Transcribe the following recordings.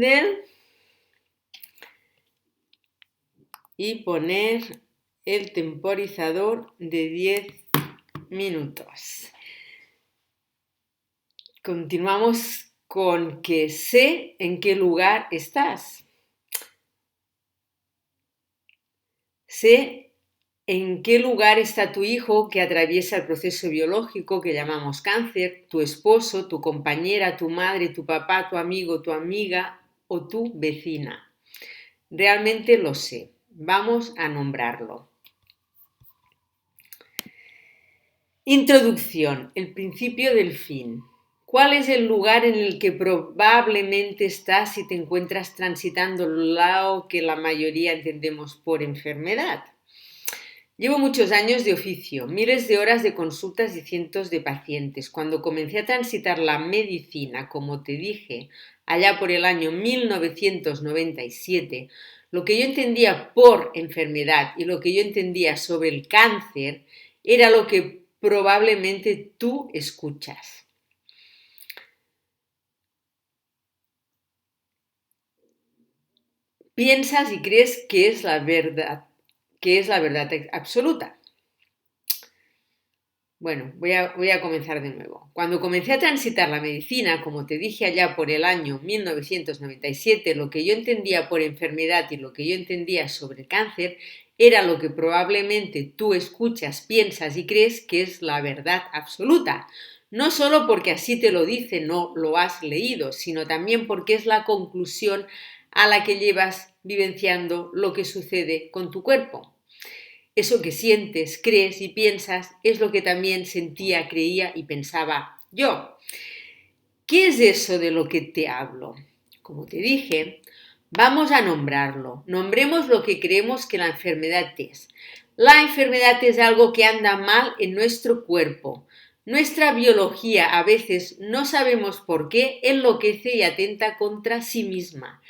Kindle y poner el temporizador de 10 minutos. Continuamos con que sé en qué lugar estás. Sé en qué lugar está tu hijo que atraviesa el proceso biológico que llamamos cáncer, tu esposo, tu compañera, tu madre, tu papá, tu amigo, tu amiga o tu vecina. Realmente lo sé. Vamos a nombrarlo. Introducción. El principio del fin. ¿Cuál es el lugar en el que probablemente estás si te encuentras transitando lo que la mayoría entendemos por enfermedad? Llevo muchos años de oficio, miles de horas de consultas y cientos de pacientes. Cuando comencé a transitar la medicina, como te dije, allá por el año 1997, lo que yo entendía por enfermedad y lo que yo entendía sobre el cáncer era lo que probablemente tú escuchas. Piensas y crees que es la verdad absoluta. Bueno, voy a comenzar de nuevo. Cuando comencé a transitar la medicina, como te dije allá por el año 1997, lo que yo entendía por enfermedad y lo que yo entendía sobre cáncer era lo que probablemente tú escuchas, piensas y crees que es la verdad absoluta. No solo porque así te lo dice, no lo has leído, sino también porque es la conclusión a la que llevas vivenciando lo que sucede con tu cuerpo. Eso que sientes, crees y piensas es lo que también sentía, creía y pensaba yo. ¿Qué es eso de lo que te hablo? Como te dije, vamos a nombrarlo. Nombremos lo que creemos que la enfermedad es. La enfermedad es algo que anda mal en nuestro cuerpo. Nuestra biología a veces no sabemos por qué enloquece y atenta contra sí misma.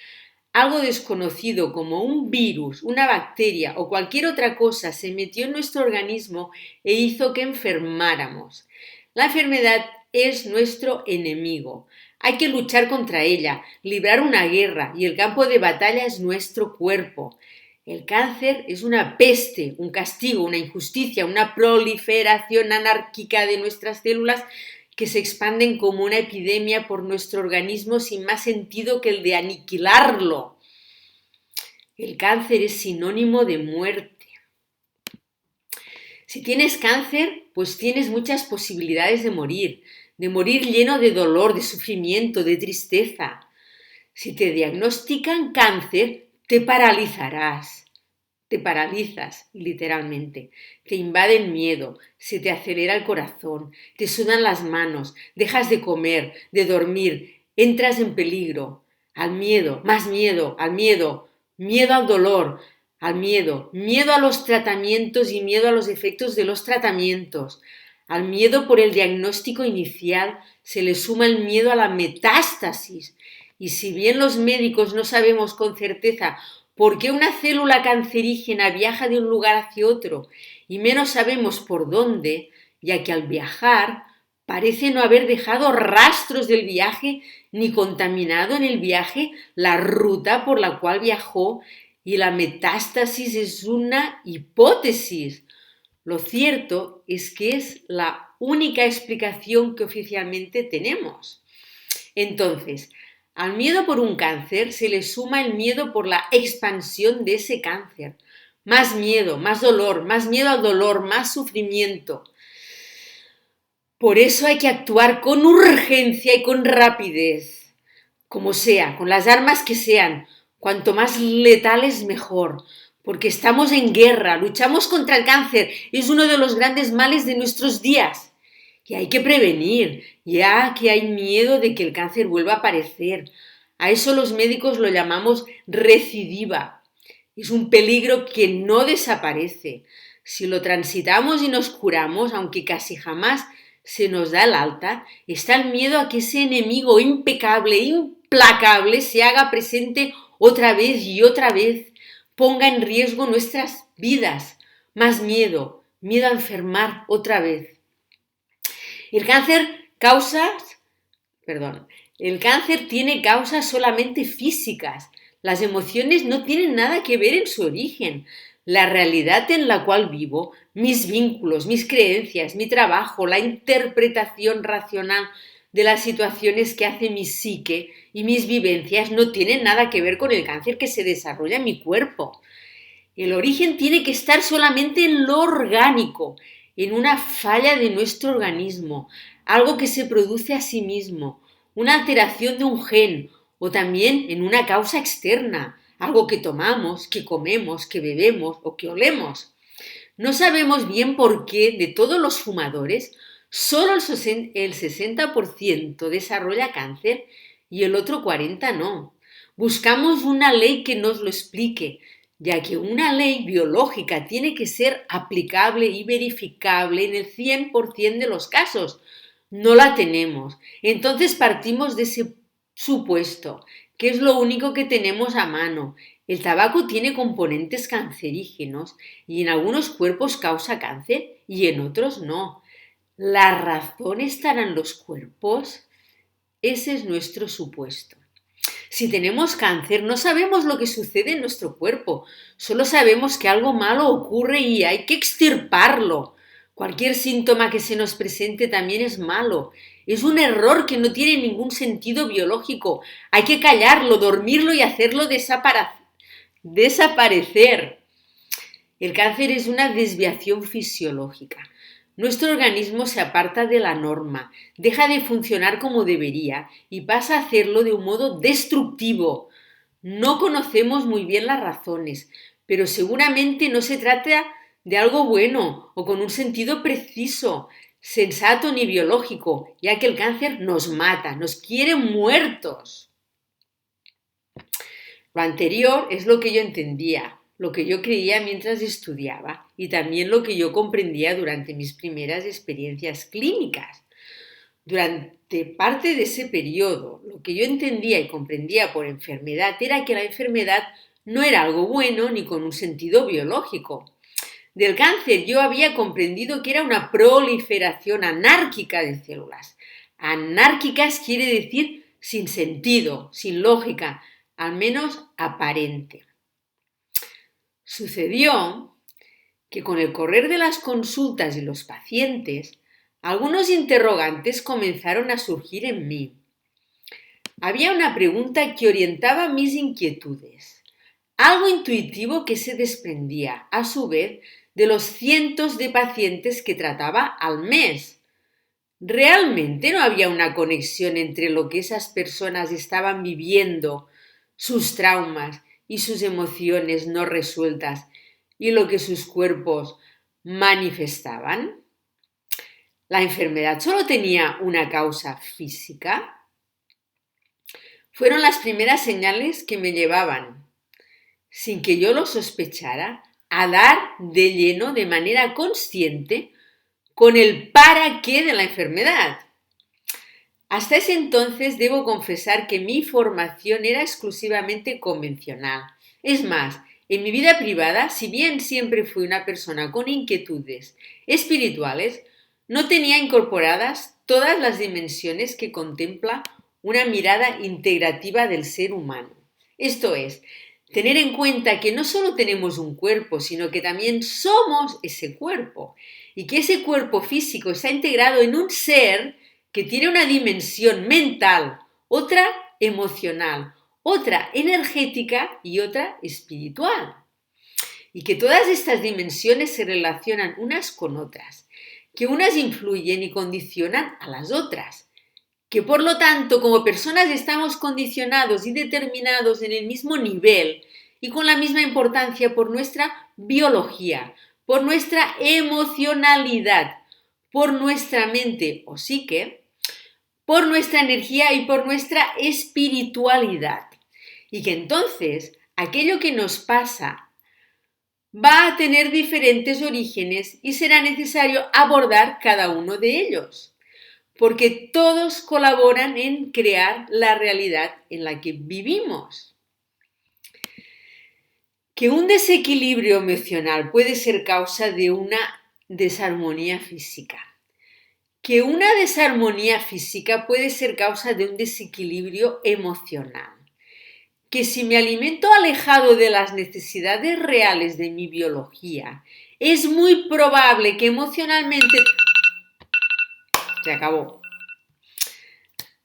Algo desconocido como un virus, una bacteria o cualquier otra cosa se metió en nuestro organismo e hizo que enfermáramos. La enfermedad es nuestro enemigo. Hay que luchar contra ella, librar una guerra y el campo de batalla es nuestro cuerpo. El cáncer es una peste, un castigo, una injusticia, una proliferación anárquica de nuestras células que se expanden como una epidemia por nuestro organismo sin más sentido que el de aniquilarlo. El cáncer es sinónimo de muerte. Si tienes cáncer, pues tienes muchas posibilidades de morir lleno de dolor, de sufrimiento, de tristeza. Si te diagnostican cáncer, te paralizarás. Te paralizas, literalmente. Te invade el miedo, se te acelera el corazón, te sudan las manos, dejas de comer, de dormir, entras en peligro. Al miedo, más miedo, al miedo, miedo al dolor, al miedo, miedo a los tratamientos y miedo a los efectos de los tratamientos. Al miedo por el diagnóstico inicial se le suma el miedo a la metástasis. Y si bien los médicos no sabemos con certeza por qué una célula cancerígena viaja de un lugar hacia otro y menos sabemos por dónde, ya que al viajar parece no haber dejado rastros del viaje ni contaminado en el viaje la ruta por la cual viajó y la metástasis es una hipótesis. Lo cierto es que es la única explicación que oficialmente tenemos. Entonces, al miedo por un cáncer se le suma el miedo por la expansión de ese cáncer. Más miedo, más dolor, más miedo al dolor, más sufrimiento. Por eso hay que actuar con urgencia y con rapidez, como sea, con las armas que sean, cuanto más letales mejor, porque estamos en guerra, luchamos contra el cáncer, es uno de los grandes males de nuestros días. Y hay que prevenir, ya que hay miedo de que el cáncer vuelva a aparecer. A eso los médicos lo llamamos recidiva. Es un peligro que no desaparece. Si lo transitamos y nos curamos, aunque casi jamás se nos da el alta, está el miedo a que ese enemigo impecable, implacable, se haga presente otra vez y otra vez, ponga en riesgo nuestras vidas. Más miedo, miedo a enfermar otra vez. El El cáncer tiene causas solamente físicas. Las emociones no tienen nada que ver en su origen. La realidad en la cual vivo, mis vínculos, mis creencias, mi trabajo, la interpretación racional de las situaciones que hace mi psique y mis vivencias no tienen nada que ver con el cáncer que se desarrolla en mi cuerpo. El origen tiene que estar solamente en lo orgánico, en una falla de nuestro organismo, algo que se produce a sí mismo, una alteración de un gen o también en una causa externa, algo que tomamos, que comemos, que bebemos o que olemos. No sabemos bien por qué de todos los fumadores, solo el 60% desarrolla cáncer y el otro 40% no. Buscamos una ley que nos lo explique, ya que una ley biológica tiene que ser aplicable y verificable en el 100% de los casos. No la tenemos. Entonces partimos de ese supuesto, que es lo único que tenemos a mano. El tabaco tiene componentes cancerígenos y en algunos cuerpos causa cáncer y en otros no. ¿La razón estará en los cuerpos? Ese es nuestro supuesto. Si tenemos cáncer, no sabemos lo que sucede en nuestro cuerpo, solo sabemos que algo malo ocurre y hay que extirparlo. Cualquier síntoma que se nos presente también es malo. Es un error que no tiene ningún sentido biológico. Hay que callarlo, dormirlo y hacerlo desaparecer. El cáncer es una desviación fisiológica. Nuestro organismo se aparta de la norma, deja de funcionar como debería y pasa a hacerlo de un modo destructivo. No conocemos muy bien las razones, pero seguramente no se trata de algo bueno o con un sentido preciso, sensato ni biológico, ya que el cáncer nos mata, nos quiere muertos. Lo anterior es lo que yo entendía, lo que yo creía mientras estudiaba y también lo que yo comprendía durante mis primeras experiencias clínicas. Durante parte de ese periodo, lo que yo entendía y comprendía por enfermedad era que la enfermedad no era algo bueno ni con un sentido biológico. Del cáncer yo había comprendido que era una proliferación anárquica de células. Anárquicas quiere decir sin sentido, sin lógica, al menos aparente. Sucedió que con el correr de las consultas y los pacientes, algunos interrogantes comenzaron a surgir en mí. Había una pregunta que orientaba mis inquietudes, algo intuitivo que se desprendía, a su vez, de los cientos de pacientes que trataba al mes. ¿Realmente no había una conexión entre lo que esas personas estaban viviendo, sus traumas y sus emociones no resueltas, y lo que sus cuerpos manifestaban? ¿La enfermedad solo tenía una causa física? Fueron las primeras señales que me llevaban, sin que yo lo sospechara, a dar de lleno de manera consciente con el para qué de la enfermedad. Hasta ese entonces debo confesar que mi formación era exclusivamente convencional. Es más, en mi vida privada, si bien siempre fui una persona con inquietudes espirituales, no tenía incorporadas todas las dimensiones que contempla una mirada integrativa del ser humano. Esto es, tener en cuenta que no solo tenemos un cuerpo, sino que también somos ese cuerpo y que ese cuerpo físico está integrado en un ser que tiene una dimensión mental, otra emocional, otra energética y otra espiritual. Y que todas estas dimensiones se relacionan unas con otras, que unas influyen y condicionan a las otras, que por lo tanto como personas estamos condicionados y determinados en el mismo nivel y con la misma importancia por nuestra biología, por nuestra emocionalidad, por nuestra mente o psique, por nuestra energía y por nuestra espiritualidad. Y que entonces aquello que nos pasa va a tener diferentes orígenes y será necesario abordar cada uno de ellos, porque todos colaboran en crear la realidad en la que vivimos. Que un desequilibrio emocional puede ser causa de una desarmonía física, que una desarmonía física puede ser causa de un desequilibrio emocional, que si me alimento alejado de las necesidades reales de mi biología, es muy probable que emocionalmente... Se acabó.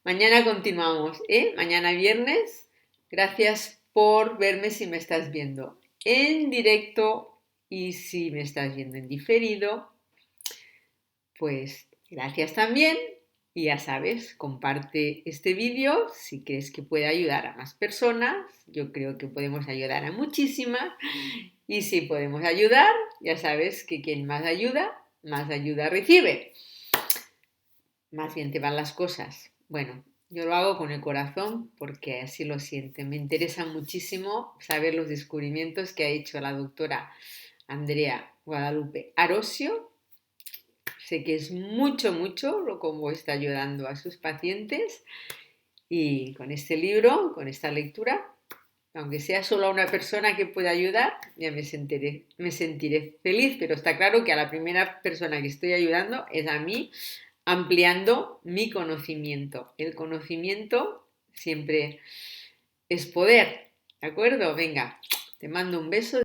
Mañana continuamos, ¿eh? Mañana viernes. Gracias por verme si me estás viendo en directo y si me estás viendo en diferido, pues gracias también. Y ya sabes, comparte este vídeo si crees que puede ayudar a más personas. Yo creo que podemos ayudar a muchísimas. Y si podemos ayudar, ya sabes que quien más ayuda recibe. Más bien te van las cosas. Bueno, yo lo hago con el corazón porque así lo siento. Me interesa muchísimo saber los descubrimientos que ha hecho la doctora Andrea Guadalupe Arosio. Sé que es mucho lo como está ayudando a sus pacientes y con este libro, con esta lectura, aunque sea solo a una persona que pueda ayudar, ya me sentiré feliz, pero está claro que a la primera persona que estoy ayudando es a mí, ampliando mi conocimiento. El conocimiento siempre es poder, ¿de acuerdo? Venga, te mando un beso.